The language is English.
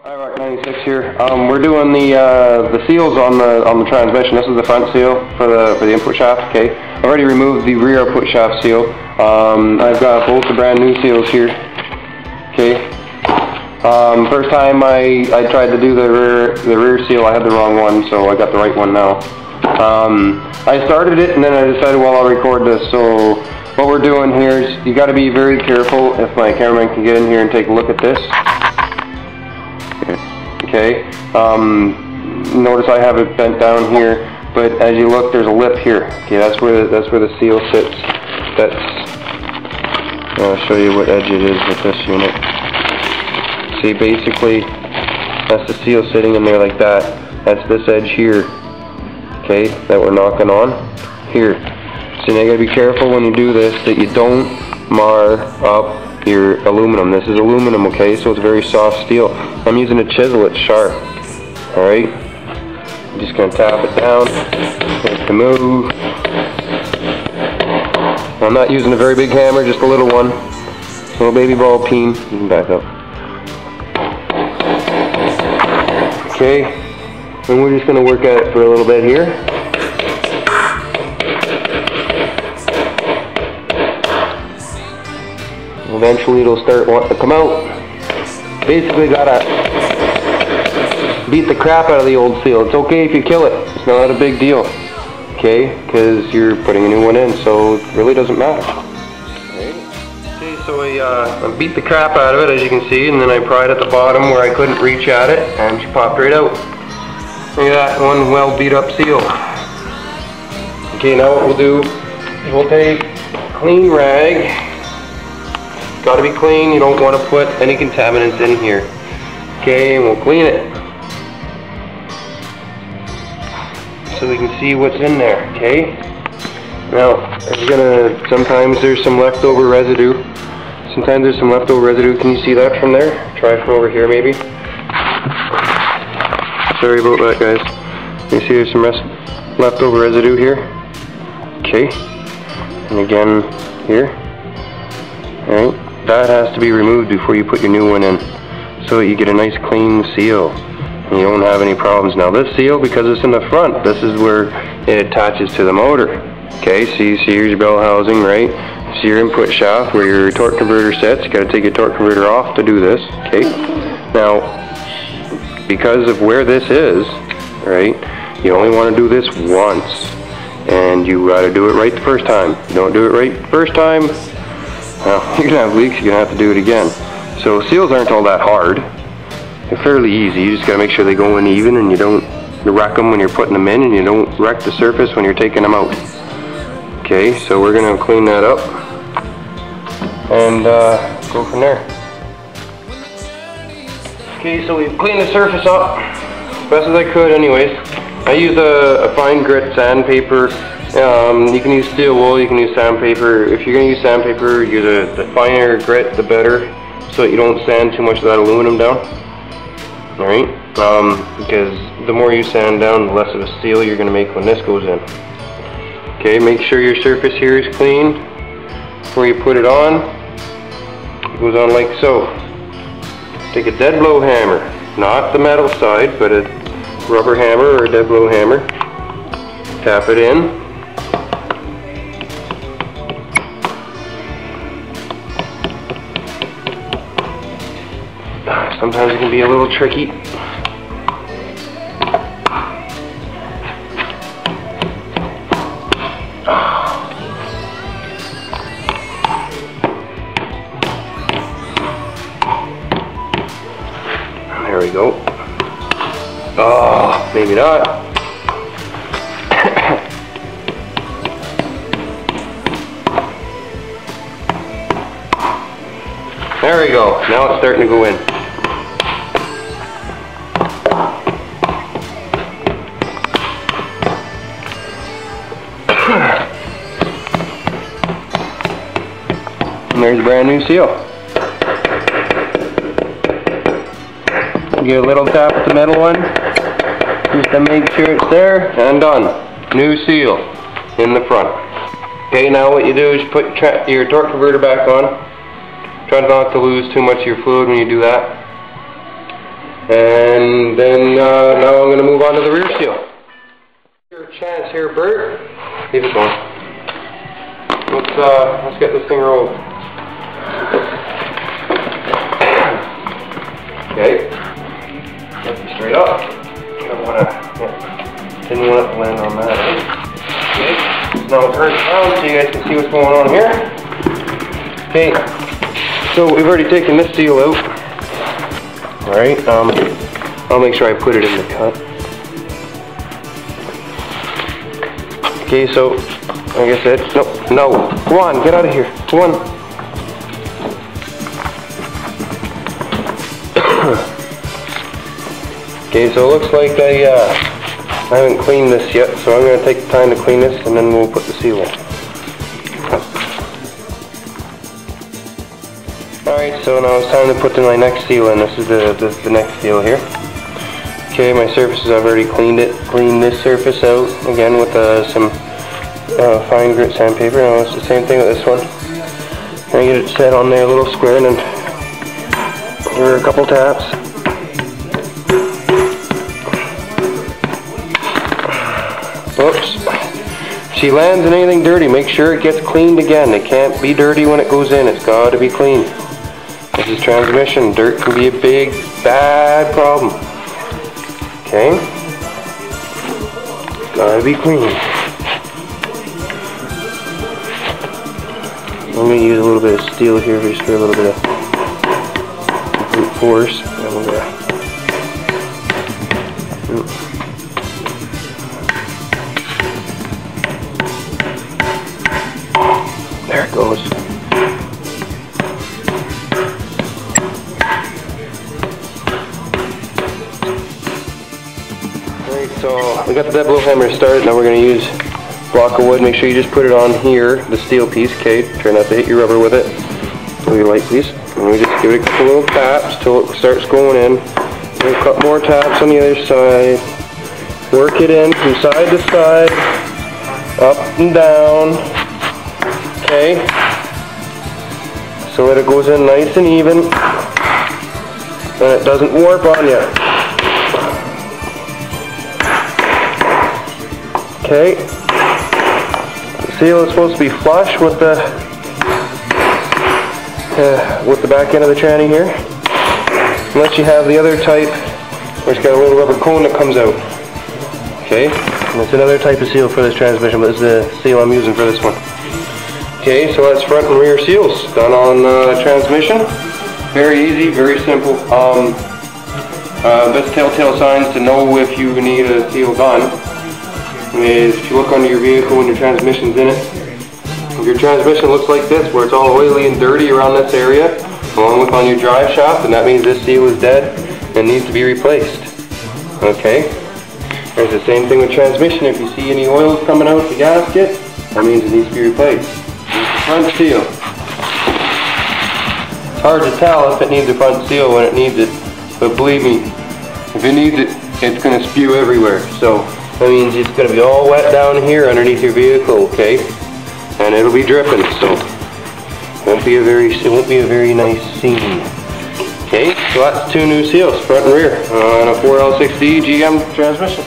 Hi, Rock 96 here. We're doing the seals on the transmission. This is the front seal for the input shaft. Okay, I already removed the rear output shaft seal. I've got both the brand new seals here. Okay. First time I tried to do the rear seal, I had the wrong one, so I got the right one now. I started it and then I decided, well, I'll record this. So what we're doing here is you got to be very careful. If my cameraman can get in here and take a look at this. Okay, notice I have it bent down here, but as you look, there's a lip here. Okay, that's where the seal sits. I'll show you what edge it is with this unit. See, basically, that's the seal sitting in there like that. That's this edge here. Okay, that we're knocking on here. So now you gotta be careful when you do this that you don't mar up your aluminum. This is aluminum, okay, so it's very soft steel. I'm using a chisel, it's sharp. Alright, I'm just going to tap it down, make the move. I'm not using a very big hammer, just a little one. Little baby ball peen. You can back up. Okay, and we're just going to work at it for a little bit here. Eventually it'll start wanting to come out. Basically gotta beat the crap out of the old seal. It's okay if you kill it. It's not a big deal. Okay, because you're putting a new one in, so it really doesn't matter. Okay, so I beat the crap out of it, as you can see, and then I pried at the bottom where I couldn't reach at it, and she popped right out. Look at that, one well beat up seal. Okay, now what we'll do is we'll take a clean rag. Got to be clean, you don't want to put any contaminants in here. Okay, and we'll clean it so we can see what's in there, okay? Now, sometimes there's some leftover residue. Sometimes there's some leftover residue. Can you see that from there? Try from over here maybe. Sorry about that, guys. You see there's some leftover residue here. Okay, and again here. Alright. That has to be removed before you put your new one in, so that you get a nice clean seal and you don't have any problems. Now this seal, because it's in the front, this is where it attaches to the motor. Okay, so you see here's your bell housing, right? See your input shaft where your torque converter sits. You got to take your torque converter off to do this. Okay, now because of where this is, right, you only want to do this once, and you got to do it right the first time. You don't do it right the first time, well, you're going to have leaks, you're going to have to do it again. So seals aren't all that hard. They're fairly easy. You just got to make sure they go in even and you don't wreck them when you're putting them in, and you don't wreck the surface when you're taking them out. Okay, so we're going to clean that up and go from there. Okay, so we've cleaned the surface up as best as I could anyways. I use a fine grit sandpaper. You can use steel wool, you can use sandpaper. If you're going to use sandpaper, use the finer grit, the better, so that you don't sand too much of that aluminum down. Alright? Because the more you sand down, the less of a seal you're going to make when this goes in. Okay, make sure your surface here is clean before you put it on. It goes on like so. Take a dead blow hammer, not the metal side, but a rubber hammer or a dead blow hammer. Tap it in. Sometimes it can be a little tricky. There we go. Oh, maybe not. There we go. Now it's starting to go in. And there's a brand new seal. Give a little tap with the metal one, just to make sure it's there, and done. New seal in the front. Okay, now what you do is put your torque converter back on. Try not to lose too much of your fluid when you do that. And then now I'm going to move on to the rear seal. Your chance here, Bert. Keep it going. Let's get this thing rolled. Okay. Get it straight up. Didn't want it to land on that. Okay. Now turn it around so you guys can see what's going on here. Okay. So we've already taken this seal out. Alright, I'll make sure I put it in the cut. Okay, so, like I said, no, come on, get out of here, come on. Okay, so it looks like I haven't cleaned this yet, so I'm going to take the time to clean this and then we'll put the seal in. Alright, so now it's time to put in my next seal in. This is the next seal here. Okay, my surfaces, I've already cleaned this surface out again with some fine grit sandpaper. Now it's the same thing with this one. I get it set on there a little square and then give her a couple taps. Oops. If she lands in anything dirty, make sure it gets cleaned again. It can't be dirty when it goes in. It's got to be clean. This is transmission. Dirt can be a big, bad problem. Okay? Gotta be clean. I'm going to use a little bit of steel here just for a little bit of brute force. And we're gonna, there it goes. Alright, so we got the blow hammer started. Now we're going to use a block of wood. Make sure you just put it on here, the steel piece, okay? Try not to hit your rubber with it. With your light piece. And we just give it a couple little taps till it starts going in. And a couple more taps on the other side. Work it in from side to side, up and down. Okay? So that it goes in nice and even. And it doesn't warp on you. Okay. The seal is supposed to be flush with the back end of the tranny here. Unless you have the other type where it's got a little rubber cone that comes out. Okay. And it's another type of seal for this transmission, but this is the seal I'm using for this one. Okay, so that's front and rear seals done on transmission. Very easy, very simple. Best telltale signs to know if you need a seal done is if you look under your vehicle when your transmission's in it. If your transmission looks like this, where it's all oily and dirty around this area, along with on your drive shaft, then that means this seal is dead and needs to be replaced. Okay? There's the same thing with transmission. If you see any oils coming out the gasket, that means it needs to be replaced. Front seal. It's hard to tell if it needs a front seal when it needs it, but believe me, if it needs it, it's going to spew everywhere. So that means it's going to be all wet down here underneath your vehicle, okay? And it'll be dripping, so it won't be a very nice scene. Okay, so that's two new seals, front and rear, on a 4L6D GM transmission.